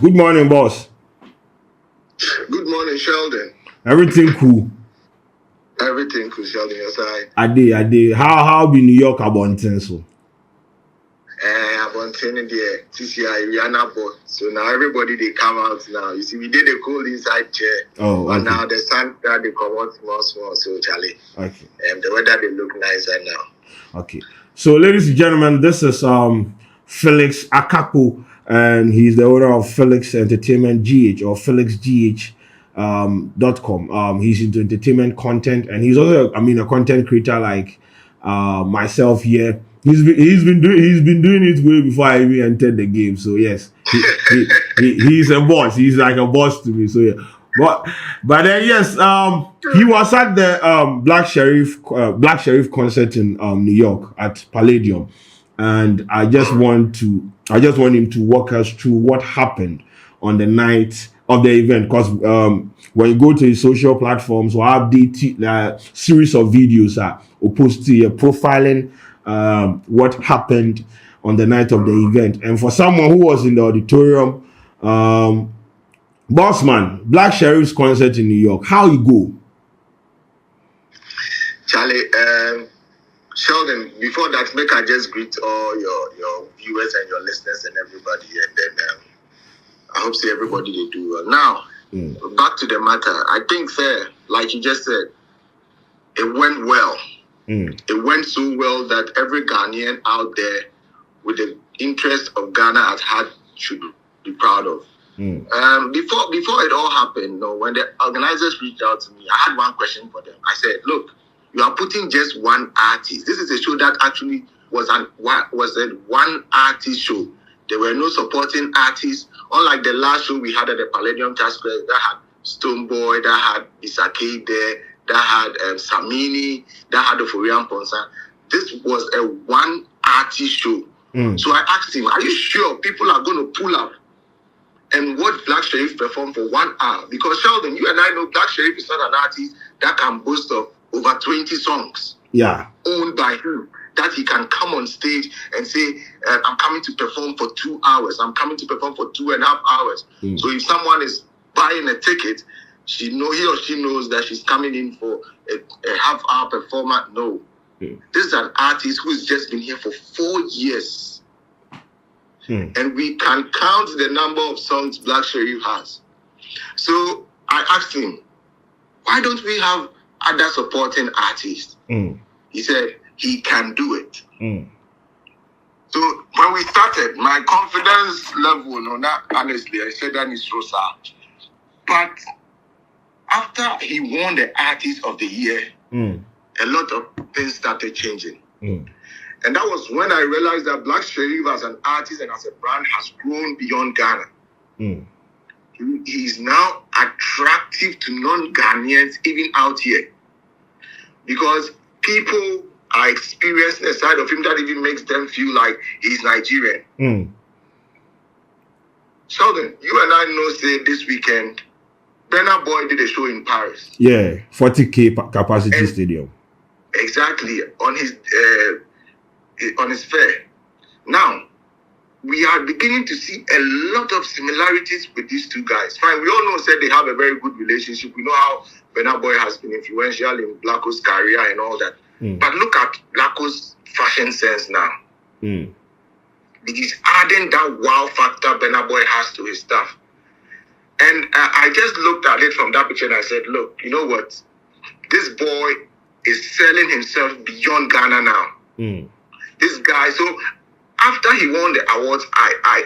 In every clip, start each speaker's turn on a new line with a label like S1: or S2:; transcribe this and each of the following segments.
S1: Good morning, boss.
S2: Good morning, Sheldon.
S1: Everything cool.
S2: Everything cool, Sheldon. Your side.
S1: I did. How be New York about so?
S2: I've been telling the TCI Rihanna bought. So now everybody they come out now. You see, we did a cold inside chair.
S1: Oh,
S2: but
S1: okay.
S2: now the sun that they come out small. So Charlie.
S1: Okay.
S2: The weather they look nicer now.
S1: Okay. So, ladies and gentlemen, this is Phylix Akapo, and he's the owner of Phylix Entertainment Gh or PhylixGh. .com. He's into entertainment content, and he's also, a content creator like myself here. He's been doing it way before I even entered the game. So yes, he's a boss. He's like a boss to me. So yeah, but then yes, he was at the Black Sherif concert in New York at Palladium, and I just want him to walk us through what happened on the night of the event, because when you go to his social platforms or update series of videos opposed to profiling what happened on the night of the event. And for someone who was in the auditorium, Bossman, Black Sherif's concert in New York, how you go?
S2: Charlie, Sheldon, before that, make I just greet all your viewers and your listeners and everybody, and then I hope see everybody they do well. Now, back to the matter. I think like you just said, it went well. It went so well that every Ghanaian out there with the interest of Ghana has had should be proud of. Before it all happened, when the organizers reached out to me, I had one question for them. I said, look, you are putting just one artist. This is a show that actually was a one artist show. There were no supporting artists. Unlike the last show we had at the Palladium Square, that had Stoneboy, that had Isake there, that had Samini, that had the Forian Ponsa. This was a one artist show. So I asked him, are you sure people are going to pull up and watch Black Sherif perform for 1 hour? Because Sheldon, you and I know Black Sherif is not an artist that can boast of over 20 songs owned by him, that he can come on stage and say, I'm coming to perform for 2 hours. I'm coming to perform for 2.5 hours. So if someone is buying a ticket, he or she knows that she's coming in for a half-hour performance. No. This is an artist who's just been here for 4 years. And we can count the number of songs Black Sherif has. So I asked him, why don't we have other supporting artists? He said he can do it. So when we started, my confidence level, honestly, I said that is so sad. But after he won the Artist of the Year, a lot of things started changing. And that was when I realized that Black Sherif as an artist and as a brand has grown beyond Ghana. He is now attractive to non-Ghanaians even out here, because people are experiencing a side of him that even makes them feel like he's Nigerian. Sheldon, you and I know, say this weekend, Burna Boy did a show in Paris.
S1: Yeah, 40K capacity stadium.
S2: Exactly, on his fare. Now, we are beginning to see a lot of similarities with these two guys. Fine, we all know they have a very good relationship. We know how Burna Boy has been influential in Blacko's career and all that. But look at Blacko's fashion sense now. It is adding that wow factor Burna Boy has to his stuff. And I just looked at it from that picture and I said, look, you know what? This boy is selling himself beyond Ghana now. This guy, so after he won the awards,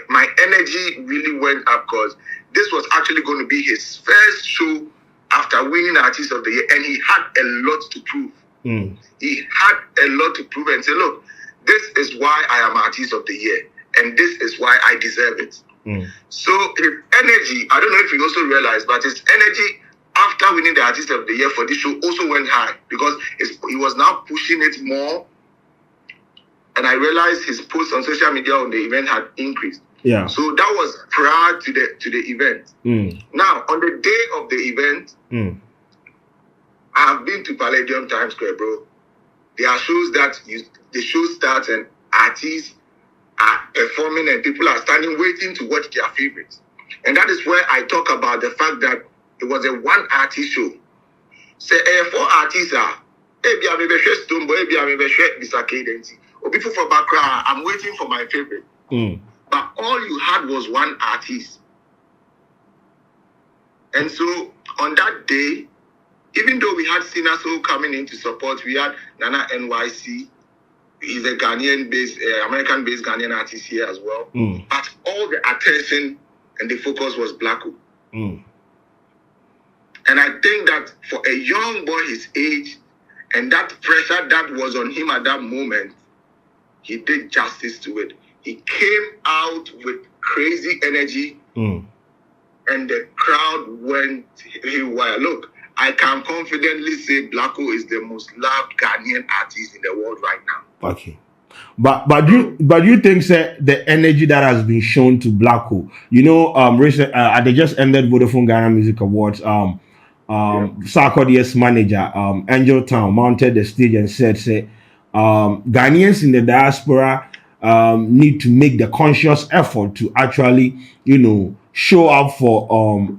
S2: my energy really went up, because this was actually going to be his first show after winning Artist of the Year, and he had a lot to prove. He had a lot to prove and say, look, this is why I am Artist of the Year, and this is why I deserve it. So his energy, I don't know if you also realized, but his energy after winning the Artist of the Year for this show also went high, because he was now pushing it more. And I realized his posts on social media on the event had increased.
S1: Yeah.
S2: So that was prior to the event. Now, on the day of the event, I have been to Palladium Square, bro. There are shows that the show starts and artists are performing and people are standing waiting to watch their favorites. And that is where I talk about the fact that it was a one artist show. Say, 4 artists are. Maybe I'm a Stone Boy, maybe I'm a Bisakadenti. Or people for background, I'm waiting for my favorite. But all you had was one artist. And so on that day, even though we had Sinaso coming in to support, we had Nana NYC. He's a Ghanaian-based, American-based Ghanaian artist here as well. But all the attention and the focus was Blacko. And I think that for a young boy his age, and that pressure that was on him at that moment, he did justice to it. He came out with crazy energy, and the crowd went haywire. Look, I can confidently say Blacko is the most loved Ghanaian artist in the world right now.
S1: Okay. But you think, sir, the energy that has been shown to Blacko, recent they just ended Vodafone Ghana Music Awards. Sarkodie's manager, Angel Town, mounted the stage and said, Ghanaians in the diaspora need to make the conscious effort to actually, show up for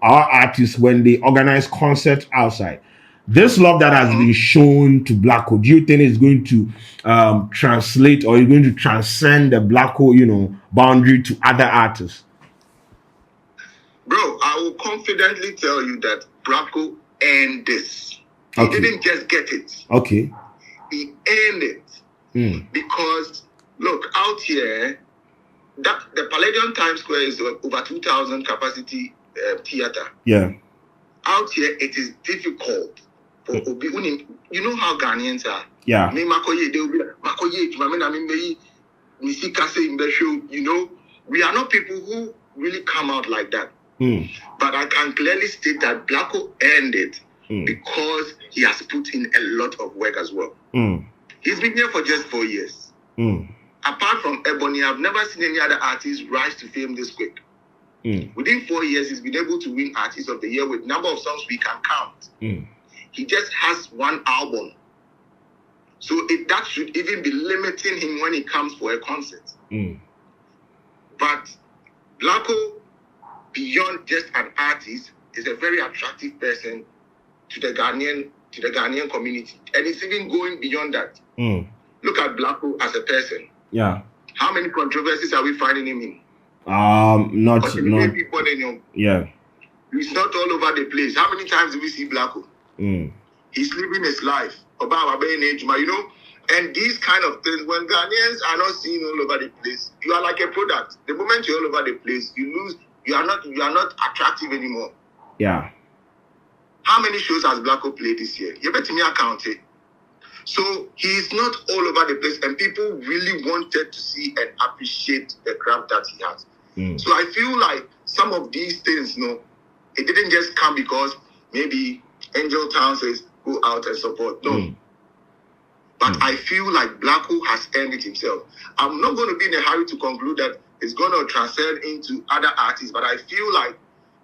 S1: our artists when they organize concerts outside. This love that has been shown to Blacko, do you think it's going to translate or is going to transcend the Blacko, boundary to other artists?
S2: Bro, I will confidently tell you that Blacko earned this. He didn't just get it.
S1: Okay.
S2: He earned it. Because, look, out here, the Palladium Times Square is over 2,000 capacity theater.
S1: Yeah.
S2: Out here, it is difficult for Obi. You know how Ghanaians are.
S1: Yeah.
S2: Me makoye, they will be like, makoye, we are not people who really come out like that. But I can clearly state that Blacko earned it because he has put in a lot of work as well. He's been here for just 4 years. Apart from Ebony, I've never seen any other artist rise to fame this quick. Within 4 years, he's been able to win Artist of the Year with number of songs we can count. He just has one album. So that should even be limiting him when he comes for a concert. But Blacko, beyond just an artist, is a very attractive person to the Ghanaian community. And it's even going beyond that. Look at Blacko as a person.
S1: Yeah.
S2: How many controversies are we finding him in?
S1: Not. Yeah.
S2: He's not all over the place. How many times do we see Blacko? He's living his life. And these kind of things, when Ghanaians are not seen all over the place, you are like a product. The moment you're all over the place, you lose. You are not attractive anymore.
S1: Yeah.
S2: How many shows has Blacko played this year? You bet me account it. So he's not all over the place, and people really wanted to see and appreciate the craft that he has. So I feel like some of these things, it didn't just come because maybe Angel Town says go out and support. No. But I feel like Blacko has earned it himself. I'm not going to be in a hurry to conclude that it's going to transcend into other artists, but I feel like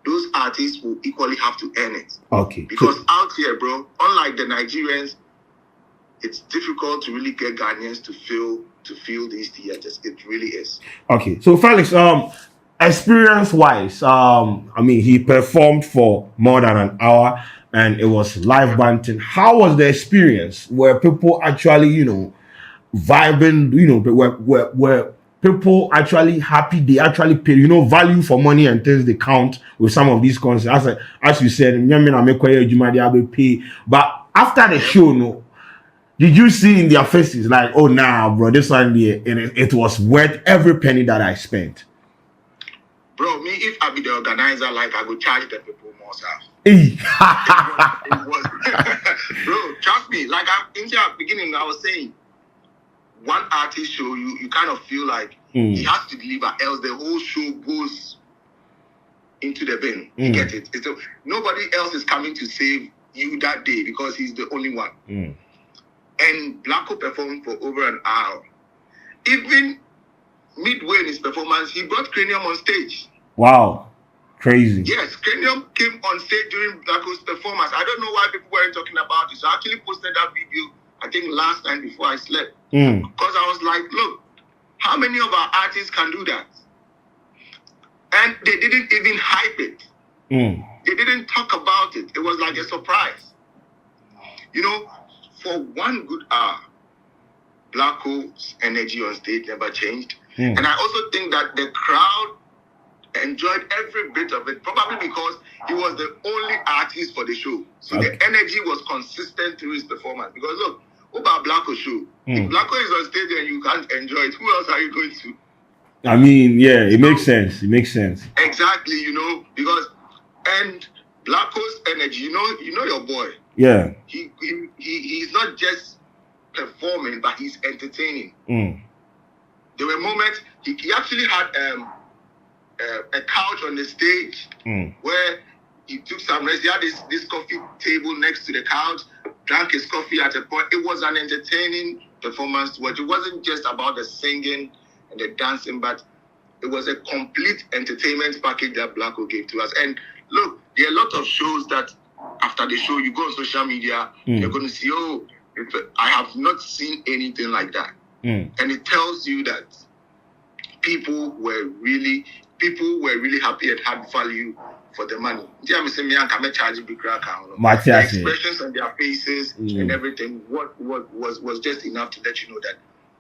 S2: those artists will equally have to earn it.
S1: Okay.
S2: Because out here, bro, unlike the Nigerians, it's difficult to really get Ghanaians to fill these theaters. It really is. Okay.
S1: So Felix, experience-wise, he performed for more than an hour, and it was live banting. How was the experience? Were people actually, vibing? Were people actually happy? They actually pay, value for money and things they count with some of these concerts. As you said, but after the show, did you see in their faces like, oh, nah, bro, this one, it was worth every penny that I spent?
S2: Bro, me, if I be the organizer, I would charge the people more stuff.
S1: It
S2: was. Bro, trust me. In the beginning, I was saying, one artist show, you kind of feel like he has to deliver, else the whole show goes into the bin. You get it? Nobody else is coming to save you that day because he's the only one. And Blacko performed for over an hour. Even midway in his performance, he brought Cranium on stage.
S1: Wow. Crazy.
S2: Yes, Cranium came on stage during Blacko's performance. I don't know why people weren't talking about it. So I actually posted that video, I think last night before I slept. Because I was like, look, how many of our artists can do that? And they didn't even hype it. They didn't talk about it. It was like a surprise. You know, for 1 good hour, Blacko's energy on stage never changed. And I also think that the crowd enjoyed every bit of it, probably because he was the only artist for the show. So the energy was consistent through his performance. Because look, about Blacko's show, if Blacko is on stage and you can't enjoy it, who else are you going to?
S1: I mean, yeah, it makes sense. It makes sense.
S2: Exactly, you know, because and Blacko's energy, you know your boy.
S1: Yeah.
S2: He's not just performing, but he's entertaining. There were moments he actually had a couch on the stage where he took some rest. He had this coffee table next to the couch, drank his coffee at a point. It was an entertaining performance to watch. It wasn't just about the singing and the dancing, but it was a complete entertainment package that Blacko gave to us. And look, there are a lot of shows that after the show, you go on social media, you're going to see, oh, I have not seen anything like that. And it tells you that people were really happy and had value for the money. The expressions on their faces and everything was just enough to let you know that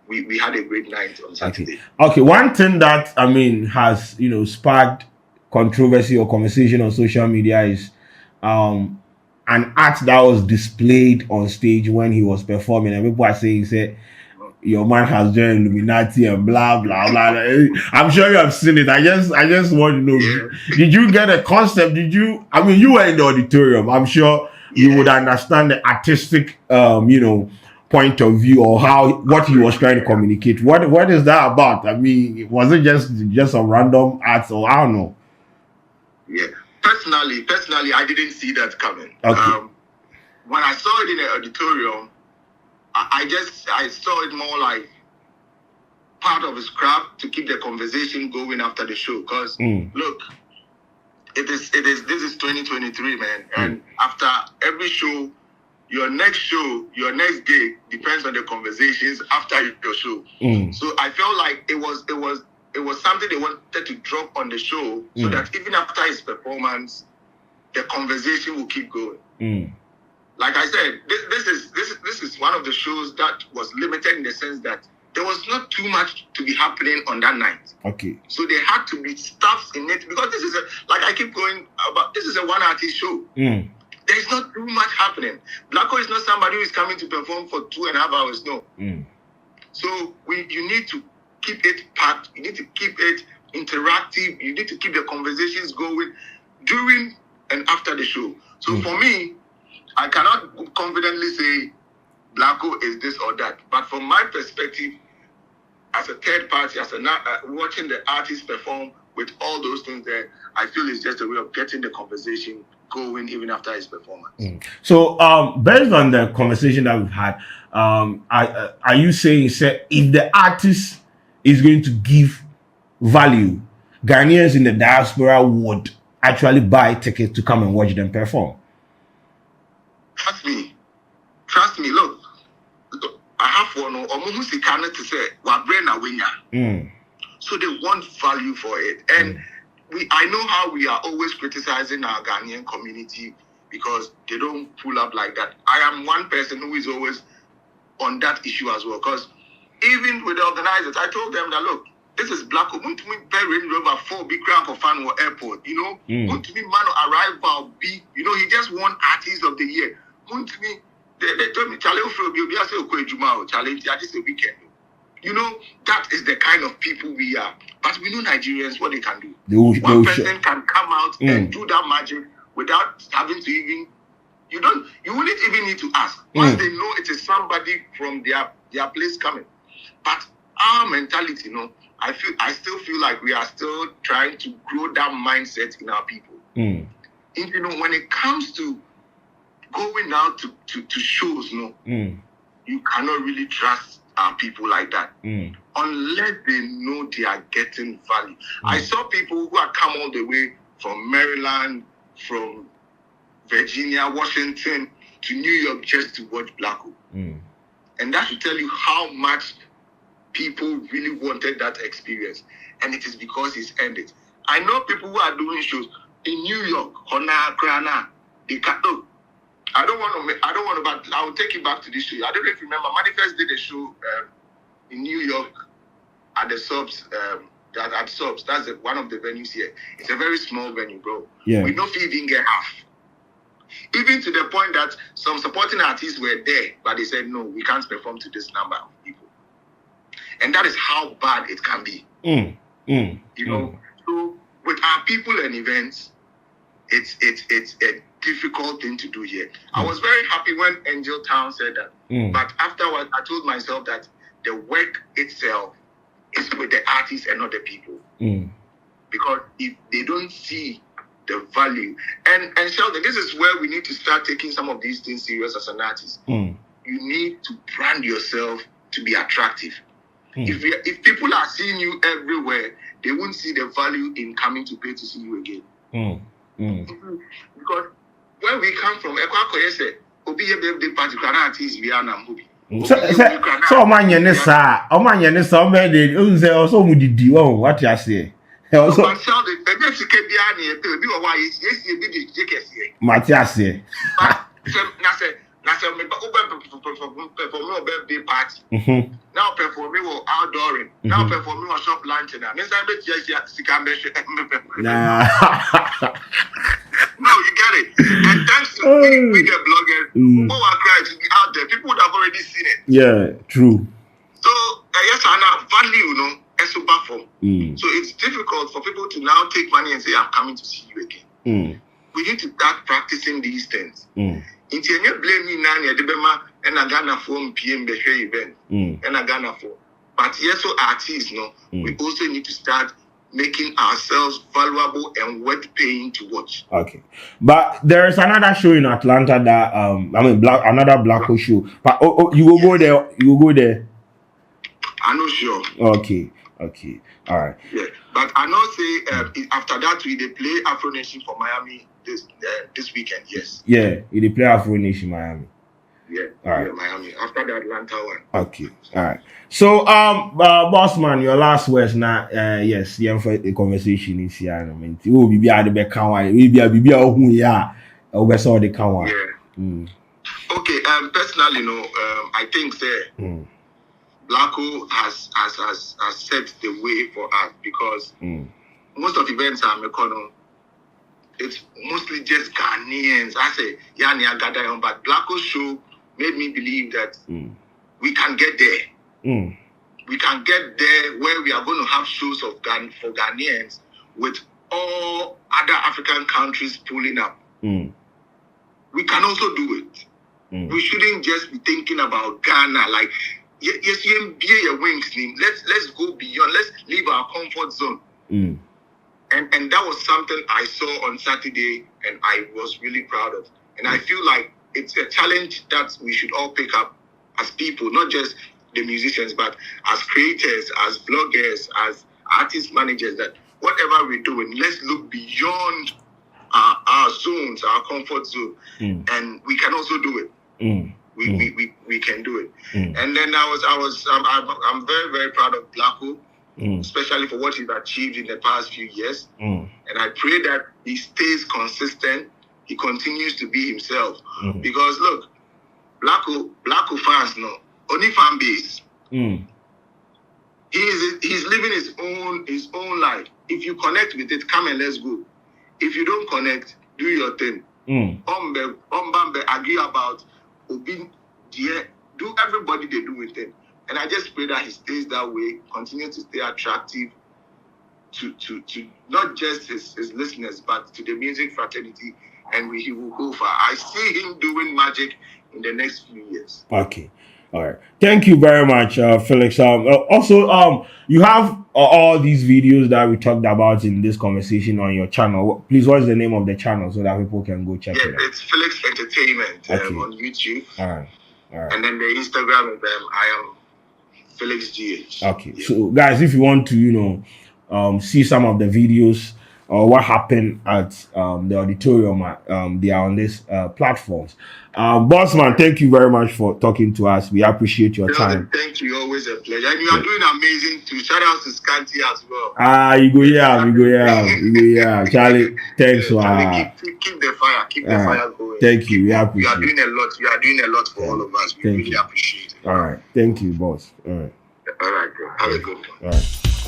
S2: we had a great night on Saturday.
S1: Okay, one thing that I mean has sparked controversy or conversation on social media is an art that was displayed on stage when he was performing, and people are saying, your man has joined Illuminati and blah blah blah. I'm sure you have seen it. I just want to know, did you get a concept? You were in the auditorium. I'm sure you would understand the artistic point of view or what he was trying to communicate. What is that about? I mean, was it just a random art, or I don't know?
S2: Yeah. Personally, I didn't see that coming.
S1: Okay.
S2: When I saw it in the auditorium, I saw it more like part of his craft to keep the conversation going after the show. Because look, this is 2023, man, and after every show, your next gig depends on the conversations after your show. So I felt like it was something they wanted to drop on the show so that even after his performance, the conversation will keep going. Like I said, this is one of the shows that was limited in the sense that there was not too much to be happening on that night.
S1: Okay.
S2: So there had to be stuff in it because this is a one artist show. There's not too much happening. Blacko is not somebody who is coming to perform for 2.5 hours. No. So you need to keep it packed. You need to keep it interactive. You need to keep the conversations going during and after the show. So for me, I cannot confidently say Blacko is this or that. But from my perspective, as a third party, watching the artist perform with all those things there, I feel it's just a way of getting the conversation going even after his performance.
S1: So, based on the conversation that we've had, are you saying if the artist is going to give value, Ghanaians in the diaspora would actually buy tickets to come and watch them perform?
S2: Trust me. Look, I have one who to say winya. So they want value for it, and I know how we are always criticizing our Ghanaian community because they don't pull up like that. I am one person who is always on that issue as well, because even with the organizers, I told them that look, this is Blacko. Want to me bury River 4 big crank of fan airport, Want to me man arrival B, he just won artist of the year. Want to me they told me Charlie challenge just a weekend. That is the kind of people we are. But we know Nigerians what they can do. One person can come out and do that magic without having to even you wouldn't even need to ask. Once they know it is somebody from their place coming. But our mentality, I still feel like we are still trying to grow that mindset in our people. When it comes to going out to shows, you cannot really trust our people like that unless they know they are getting value. I saw people who had come all the way from Maryland, from Virginia, Washington to New York just to watch Blacko. And that should tell you how much people really wanted that experience. And it is because he's earned it. I know people who are doing shows in New York, Hona, Krana. They can't. Look, I don't want to. But I will take you back to this show. I don't know if you remember. Manifest did a show in New York at the Subs. At Subs. That's one of the venues here. It's a very small venue, bro.
S1: Yeah.
S2: We don't even get half. Even to the point that some supporting artists were there, but they said no, we can't perform to this number of people. And that is how bad it can be. You know. So with our people and events, it's a difficult thing to do here. I was very happy when Angel Town said that. But afterwards, I told myself that the work itself is with the artists and not the people. Because if they don't see the value, and Sheldon, this is where we need to start taking some of these things serious as an artist. You need to brand yourself to be attractive. If people are seeing you everywhere, they won't see the value in coming to pay to see you again. Because where we come from, Obi ye birthday party artists we are na hobby.
S1: So man yenesa, o man yenesa o me dey o say also mudidi won what you say. Also
S2: Marcel the bebe sike bia na e pe obi wo wa yes e bi dey jekese.
S1: Matias say.
S2: Na say me perform your birthday party. Now performing or outdooring. Now performing or shop lunch na. Me say be tia sika be
S1: Nah.
S2: No, you get it. And thanks to we the bloggers who are trying to be out there, people would have already seen it.
S1: Yeah, true.
S2: So yes, I know value, you know, as a platform. So it's difficult for people to now take money and say, I'm coming to see you again. We need to start practicing these things. Into you blame me now, and I Ghana for PM event, and I Ghana for. But yes, so artists, no, we also need to start making ourselves valuable and worth paying to watch. Okay,
S1: but there is another show in Atlanta that another black hole show. But you will go there. You will go there.
S2: I'm not sure.
S1: Okay, all right.
S2: Yeah, but I know say after that they play Afro Nation for Miami this weekend. Yes.
S1: Yeah, they play Afro Nation Miami.
S2: Yeah,
S1: all right.
S2: Yeah, Miami after the Atlanta one.
S1: Okay, all right. So, boss man, your last words now. Yes, the conversation is here. I mean, we will be at the back. We be out who we are. We saw the count.
S2: Yeah. Okay. Personally, I think that Blacko has set the way for us because most of the events are Mekono. It's mostly just Ghanaians. I say, yeah, gather on, but Blacko's show made me believe that we can get there. We can get there where we are going to have shows for Ghanaians with all other African countries pulling up. We can also do it. We shouldn't just be thinking about Ghana. Like, yes, you be your wings, let's go beyond. Let's leave our comfort zone. And that was something I saw on Saturday, and I was really proud of. And I feel like it's a challenge that we should all pick up as people, not just the musicians, but as creators, as bloggers, as artist managers, that whatever we're doing, let's look beyond our zones, our comfort zone, and we can also do it. We can do it. And then I'm very, very proud of Blacko, especially for what he's achieved in the past few years. And I pray that he stays consistent. He continues to be himself. Because look, Blacko fans, only fan base. He's living his own life. If you connect with it, come and let's go. If you don't connect, do your thing. Ombambe agree about Obi, do everybody they do with him. And I just pray that he stays that way, continue to stay attractive to not just his listeners, but to the music fraternity, and he will go far. I see him doing magic in the next few years.
S1: Okay. All right. Thank you very much, Phylix. Also, you have all these videos that we talked about in this conversation on your channel. Please, what's the name of the channel so that people can go check it out?
S2: It's Phylix Entertainment on YouTube.
S1: All right.
S2: And then the Instagram of them, I am Phylix Gh.
S1: Okay. Yeah. So, guys, if you want to, see some of the videos or what happened at the auditorium. They are on these platforms. Bossman, thank you very much for talking to us. We appreciate your time.
S2: Thank you. Always a pleasure. And you are doing amazing too. Shout out to Scanty as well.
S1: You go yeah. Charlie, thanks.
S2: Charlie, keep the fire. Keep the fire going.
S1: Thank you. We appreciate.
S2: You are doing a lot. You are doing a lot for all of us. We really appreciate it.
S1: All right. Thank you, boss. All right.
S2: All right, bro. Have a good one.
S1: All right.